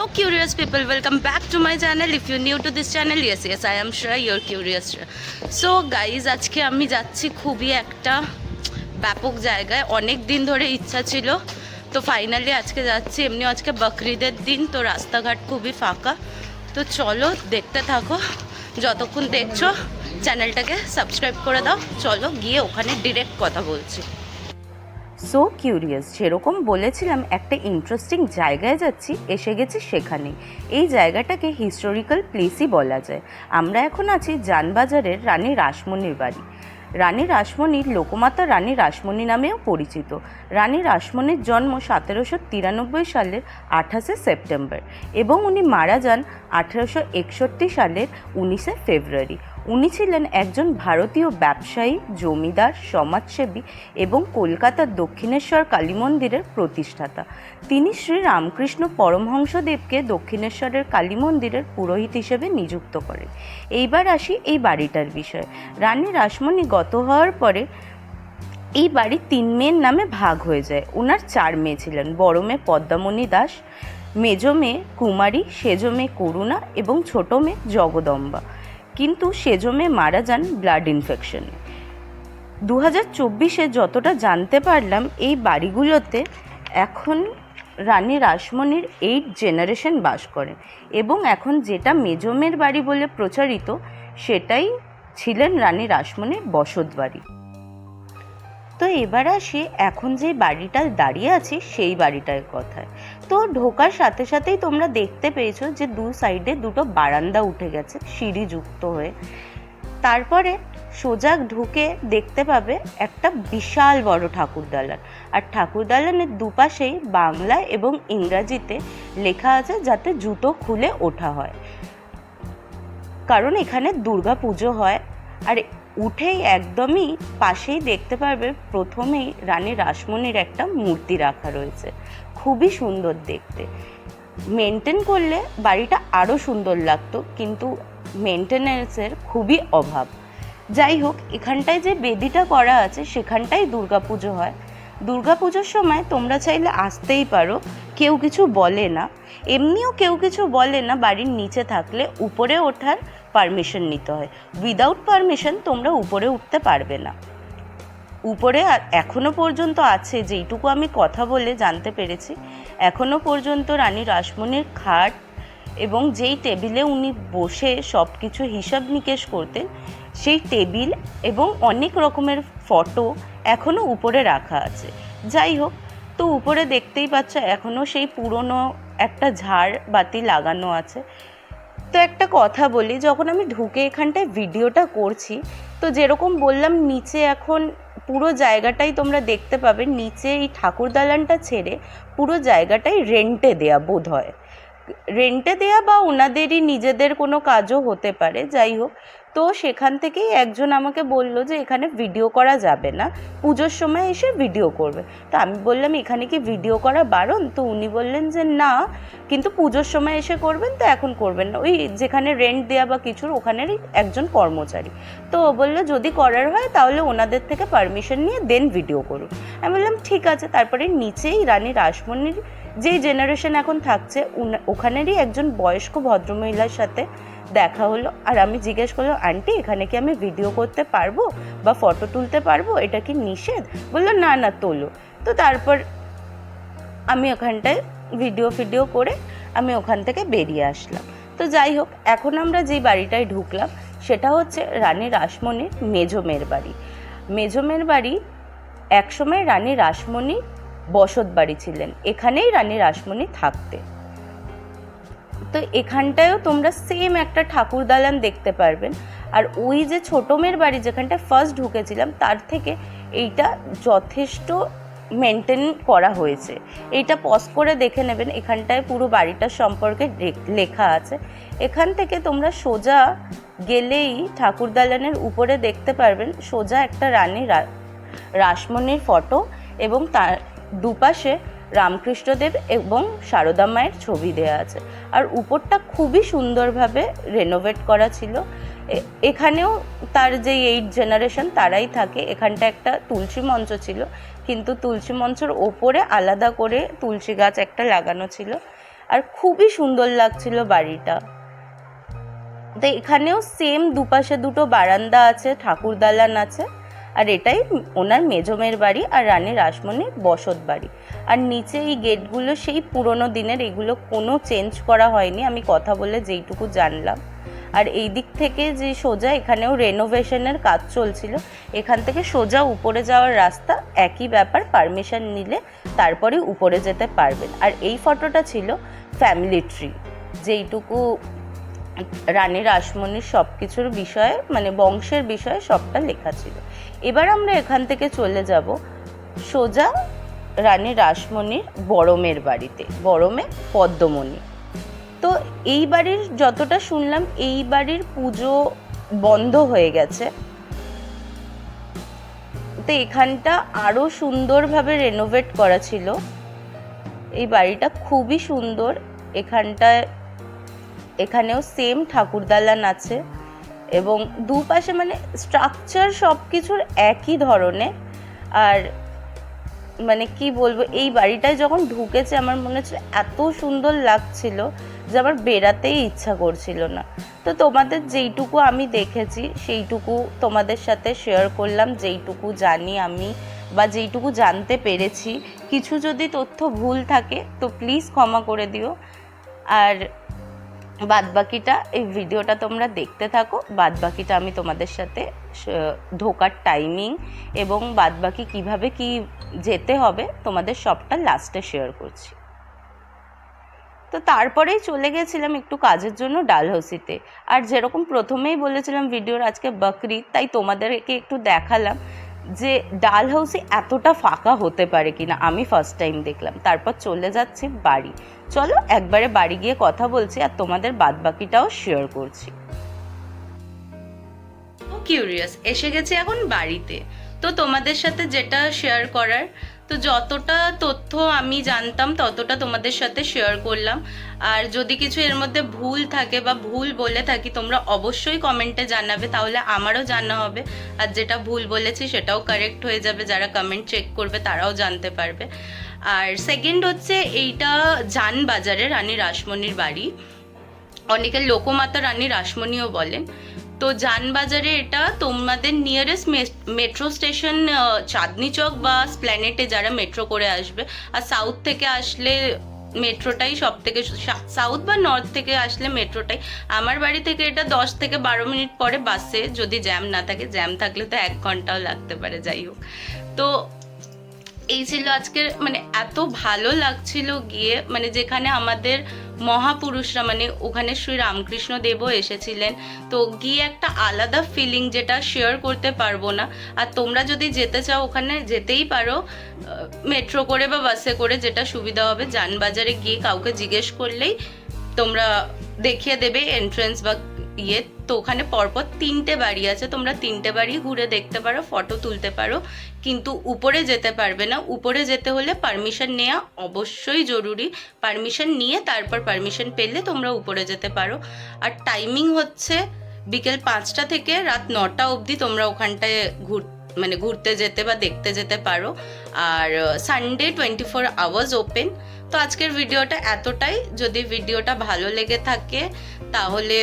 Hello curious people, welcome back to my channel. If you're new to this channel, yes I am sure you're curious. So guys, আজকে আমি যাচ্ছি খুবই একটা ব্যাপক জায়গায়। অনেক দিন ধরে ইচ্ছা ছিল, তো ফাইনালি আজকে যাচ্ছি। এমনি আজকে বকরিদের দিন, তো রাস্তাঘাট খুবই ফাঁকা। তো চলো দেখতে থাকো, যতক্ষণ দেখছো চ্যানেলটাকে সাবস্ক্রাইব করে দাও। চলো গিয়ে ওখানে ডিরেক্ট কথা বলছি। সো কিউরিয়াস, যেরকম বলেছিলাম একটা ইন্টারেস্টিং জায়গায় যাচ্ছি, এসে গেছি সেখানে। এই জায়গাটাকে হিস্টোরিক্যাল প্লেসই বলা যায়। আমরা এখন আছি জানবাজারের রানী রাসমণির বাড়ি। রানী রাসমণি লোকমাতা রানী রাসমণি নামেও পরিচিত। রানী রাসমণির জন্ম 1793 সালের 28শে সেপ্টেম্বর এবং উনি মারা যান 1861 সালের 19শে ফেব্রুয়ারি। উনি ছিলেন একজন ভারতীয় ব্যবসায়ী, জমিদার, সমাজসেবী এবং কলকাতার দক্ষিণেশ্বর কালী মন্দিরের প্রতিষ্ঠাতা। তিনি শ্রী রামকৃষ্ণ পরমহংসদেবকে দক্ষিণেশ্বরের কালী মন্দিরের পুরোহিত হিসেবে নিযুক্ত করেন। এইবার আসি এই বাড়িটার বিষয়ে। রানী রাসমণি গত হওয়ার পরে এই বাড়ি 3 মেয়ের নামে ভাগ হয়ে যায়। ওনার 4 মেয়ে ছিলেন। বড় মেয়ে পদ্মামণি দাস, মেজো মেয়ে কুমারী, সেজো মেয়ে করুণা এবং ছোট মেয়ে জগদম্বা। কিন্তু সেজো মেয়ে মারা যান ব্লাড ইনফেকশনে। 2024-এ যতটা জানতে পারলাম, এই বাড়িগুলোতে এখন রানী রাসমণির 8 জেনারেশন বাস করেন এবং এখন যেটা মেজো মেয়ের বাড়ি বলে প্রচারিত, সেটাই ছিলেন রানী রাসমণির বসত বাড়ি। তো এবার আসি এখন যে বাড়িটা দাঁড়িয়ে আছি সেই বাড়িটার কথায়। তো ঢোকার সাথে সাথেই তোমরা দেখতে পেয়েছো যে 2 সাইডে 2টো বারান্দা উঠে গেছে সিঁড়ি যুক্ত হয়ে। তারপরে সোজা ঢুকে দেখতে পাবে একটা বিশাল বড় ঠাকুর দালান, আর ঠাকুর দালানের দুপাশেই বাংলা এবং ইংরাজিতে লেখা আছে যাতে জুতো খুলে ওঠা হয়, কারণ এখানে দুর্গা পুজো হয়। আর উঠেই একদমই পাশেই দেখতে পারবে প্রথমেই রানী রাসমণির একটা মূর্তি রাখা রয়েছে। খুবই সুন্দর দেখতে। মেনটেন করলে বাড়িটা আরও সুন্দর লাগতো, কিন্তু মেনটেন্যান্সের খুবই অভাব। যাই হোক, এখানটায় যে বেদিটা করা আছে সেখানটাই দুর্গাপুজো হয়। দুর্গাপুজোর সময় তোমরা চাইলে আসতেই পারো, কেউ কিছু বলে না। এমনিও কেউ কিছু বলে না বাড়ির নিচে থাকলে। উপরে ওঠার পারমিশন নিতে হয়। উইদাউট পারমিশন তোমরা উপরে উঠতে পারবে না। উপরে এখনো পর্যন্ত আছে, যেইটুকু আমি কথা বলে জানতে পেরেছি, এখনো পর্যন্ত রানী রাসমণির খাট এবং যেই টেবিলে উনি বসে সব কিছু হিসাব নিকেশ করতেন, সেই টেবিল এবং অনেক রকমের ফটো এখনও উপরে রাখা আছে। যাই হোক, তো উপরে দেখতেই পাচ্ছ এখনও সেই পুরনো একটা ঝাড় বাতি লাগানো আছে। তো একটা কথা বলি, যখন আমি ঢুকে এখানটায় ভিডিওটা করছি, তো যেরকম বললাম নিচে এখন পুরো জায়গাটাই তোমরা দেখতে পাবে। নিচে এই ঠাকুর দালানটা ছেড়ে পুরো জায়গাটাই রেন্টে দেয়া, বোধ হয় রেন্টে দেয়া বা ওনাদেরই নিজেদের কোনো কাজও হতে পারে। যাই হোক, তো সেখান থেকেই একজন আমাকে বলল যে এখানে ভিডিও করা যাবে না, পুজোর সময় এসে ভিডিও করবে। তো আমি বললাম এখানে কি ভিডিও করা বারণ? তো উনি বললেন যে না, কিন্তু পুজোর সময় এসে করবেন, তো এখন করবেন না। ওই যেখানে রেন্ট দেওয়া বা কিছুর ওখানেরই একজন কর্মচারী। তো ও বললো যদি করার হয় তাহলে ওনাদের থেকে পারমিশন নিয়ে দেন ভিডিও করুন। আমি বললাম ঠিক আছে। তারপরে নিচেই রানী রাসমণির যেই জেনারেশন এখন থাকছে ওখানেরই একজন বয়স্ক ভদ্রমহিলার সাথে দেখা হলো। আর আমি জিজ্ঞেস করলাম আন্টি এখানে কি আমি ভিডিও করতে পারবো বা ফটো তুলতে পারবো, এটা কি নিষেধ? বললো না না তোলো। তো তারপর আমি ওখানটায় ভিডিও করে আমি ওখান থেকে বেরিয়ে আসলাম। তো যাই হোক, এখন আমরা যেই বাড়িটায় ঢুকলাম সেটা হচ্ছে রানী রাসমণির মেজো মেয়ের বাড়ি। মেজো মেয়ের বাড়ি একসময় রানী রাসমণি বসত বাড়ি ছিলেন, এখানেই রানী রাসমণি থাকতে। তো এখানটায়ও তোমরা সেম একটা ঠাকুর দালান দেখতে পারবেন। আর ওই যে ছোট মেয়ের বাড়ি যেখানটা ফার্স্ট ঢুকেছিলাম তার থেকে এইটা যথেষ্ট মেনটেন করা হয়েছে। এইটা পজ করে দেখে নেবেন, এখানটায় পুরো বাড়িটার সম্পর্কে লেখা আছে। এখান থেকে তোমরা সোজা গেলেই ঠাকুর দালানের উপরে দেখতে পারবেন সোজা একটা রানী রাসমণির ফটো এবং তার দুপাশে রামকৃষ্ণদেব এবং সারদা মায়ের ছবি দেওয়া আছে। আর উপরটা খুবই সুন্দরভাবে রেনোভেট করা ছিল। এখানেও তার যে 8 জেনারেশন তারাই থাকে। এখানটা একটা তুলসী মঞ্চ ছিল, কিন্তু তুলসী মঞ্চের ওপরে আলাদা করে তুলসী গাছ একটা লাগানো ছিল। আর খুবই সুন্দর লাগছিল বাড়িটা। তো এখানেও সেম দুপাশে দুটো বারান্দা আছে, ঠাকুর দালান আছে, আর এটাই ওনার মেজমের বাড়ি আর রানী রাসমণির বসত বাড়ি। আর নিচে এই গেটগুলো সেই পুরনো দিনের, এগুলো কোনো চেঞ্জ করা হয়নি, আমি কথা বলে যেইটুকু জানলাম। আর এই দিক থেকে যে সোজা, এখানেও রেনোভেশনের কাজ চলছিল, এখান থেকে সোজা উপরে যাওয়ার রাস্তা, একই ব্যাপার, পারমিশন নিলে তারপরে উপরে যেতে পারবেন। আর এই ফটোটা ছিল ফ্যামিলি ট্রি, যেইটুকু রানী রাসমণির সব কিছুর বিষয়ে, মানে বংশের বিষয়ে সবটা লেখা ছিল। এবার আমরা এখান থেকে চলে যাব সোজা রানী রাসমণির বড়মের বাড়িতে, বড়মে পদ্মমণি। তো এই বাড়ির যতটা শুনলাম, এই বাড়ির পুজো বন্ধ হয়ে গেছে, তো এখানটা আরও সুন্দরভাবে রেনোভেট করা ছিল। এই বাড়িটা খুবই সুন্দর। এখানেও সেম ঠাকুর দালান আছে এবং দুপাশে মানে স্ট্রাকচার সব কিছুর একই ধরনের। আর মানে কি বলবো, এই বাড়িটায় যখন ঢুকেছে আমার মনে হচ্ছে এত সুন্দর লাগছিল যে আমার বেরাতেই ইচ্ছা করছিল না। তো তোমাদের যেইটুকু আমি দেখেছি সেইটুকু তোমাদের সাথে শেয়ার করলাম, যেইটুকু জানি আমি বা যেইটুকু জানতে পেরেছি। কিছু যদি তথ্য ভুল থাকে তো প্লিজ ক্ষমা করে দিও। আর বাদবাকিটা, এই ভিডিওটা তোমরা দেখতে থাকো, বাদবাকিটা আমি তোমাদের সাথে ঢোকার টাইমিং এবং বাদবাকি কিভাবে কি যেতে হবে তোমাদের সবটা লাস্টে শেয়ার করছি। তো তারপরেই চলে গেছিলাম একটু কাজের জন্য ডালহৌসিতে। আর যেরকম প্রথমেই বলেছিলাম ভিডিওর আজকে বকরিদ, তাই তোমাদেরকে একটু দেখালাম যে ডালহৌসি এতটা ফাঁকা হতে পারে কিনা, আমি ফার্স্ট টাইম দেখলাম। তারপর চলে যাচ্ছি বাড়ি। চলো একবারে বাড়ি গিয়ে কথা বলছি আর তোমাদের বাদবাকিটাও শেয়ার করছি। কিউরিয়াস, এসে গেছি এখন বাড়িতে। তো তোমাদের সাথে যেটা শেয়ার করার, তো যতটা তথ্য আমি জানতাম ততটা তোমাদের সাথে শেয়ার করলাম। আর যদি কিছু এর মধ্যে ভুল থাকে বা ভুল বলে থাকি তোমরা অবশ্যই কমেন্টে জানাবে, তাহলে আমারও জানা হবে। আর যেটা ভুল বলেছি সেটাও কারেক্ট হয়ে যাবে, যারা কমেন্ট চেক করবে তারাও জানতে পারবে। আর সেকেন্ড হচ্ছে, এইটা জানবাজারে রানী রাসমণির বাড়ি, অনেকে লোকমাতা রানী রাসমণিও বলেন। তো জানবাজারে এটা তোমাদের nearest metro station Chandni Chowk বা স্প্ল্যানেটে যারা মেট্রো করে আসবে। আর সাউথ থেকে আসলে মেট্রোটাই সব থেকে, সাউথ বা নর্থ থেকে আসলে মেট্রোটাই। আমার বাড়ি থেকে এটা 10 থেকে 12 মিনিট পরে বাসে, যদি জ্যাম না থাকে, জ্যাম থাকলে তো 1 ঘন্টাও লাগতে পারে, যাই হোক। তো এই ছিল আজকের, মানে এত ভালো লাগছিল গিয়ে, মানে যেখানে আমাদের মহাপুরুষরা, মানে ওখানে শ্রী রামকৃষ্ণ দেবও এসেছিলেন। তো গিয়ে একটা আলাদা ফিলিং যেটা শেয়ার করতে পারবো না। আর তোমরা যদি যেতে চাও ওখানে যেতেই পারো, মেট্রো করে বা বাসে করে, যেটা সুবিধা হবে। জানবাজারে গিয়ে কাউকে জিজ্ঞেস করলেই তোমরা দেখিয়ে দেবে এন্ট্রেন্স বা ইয়ে। তো ওখানে পরপর 3টে বাড়ি আছে, তোমরা 3টে বাড়ি ঘুরে দেখতে পারো, ফটো তুলতে পারো, কিন্তু উপরে যেতে পারবে না। উপরে যেতে হলে পারমিশন নেওয়া অবশ্যই জরুরি। পারমিশন নিয়ে তারপর পারমিশন পেলে তোমরা উপরে যেতে পারো। আর টাইমিং হচ্ছে বিকেল 5টা থেকে রাত 9টা অবধি তোমরা ওখানটায় ঘুরতে যেতে বা দেখতে যেতে পারো। আর সানডে 24 আওয়ার্স ওপেন। তো আজকের ভিডিওটা এতটাই। যদি ভিডিওটা ভালো লেগে থাকে তাহলে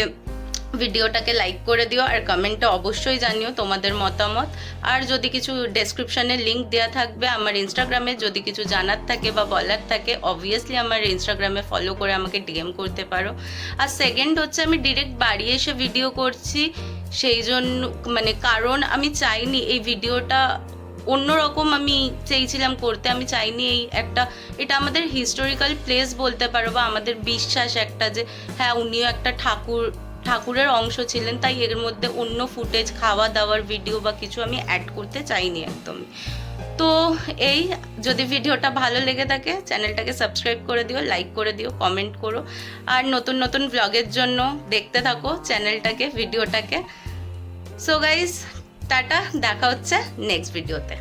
ভিডিওটাকে লাইক করে দিও, আর কমেন্টে অবশ্যই জানিও তোমাদের মতামত। আর যদি কিছু ডেসক্রিপশনে লিঙ্ক দেওয়া থাকবে আমার ইনস্টাগ্রামে, যদি কিছু জানার থাকে বা বলার থাকে অবভিয়াসলি আমার ইনস্টাগ্রামে ফলো করে আমাকে ডিএম করতে পারো। আর সেকেন্ড হচ্ছে, আমি ডিরেক্ট বাড়ি এসে ভিডিও করছি, সেই জন্য মানে কারণ আমি চাইনি এই ভিডিওটা অন্যরকম, আমি চেয়েছিলাম করতে। আমি চাইনি এটা আমাদের হিস্টোরিক্যাল প্লেস বলতে পারো, বা আমাদের বিশ্বাস একটা যে হ্যাঁ উনিও একটা ঠাকুরের অংশ ছিলেন, তাই এর মধ্যে অন্য ফুটেজ, খাওয়া দাওয়ার ভিডিও বা কিছু আমি অ্যাড করতে চাইনি একদমই। তো এই, যদি ভিডিওটা ভালো লেগে থাকে চ্যানেলটাকে সাবস্ক্রাইব করে দিও, লাইক করে দিও, কমেন্ট করো। আর নতুন নতুন ব্লগের জন্য দেখতে থাকো চ্যানেলটাকে, ভিডিওটাকে। সো গাইস, টাটা, দেখা হচ্ছে নেক্সট ভিডিওতে।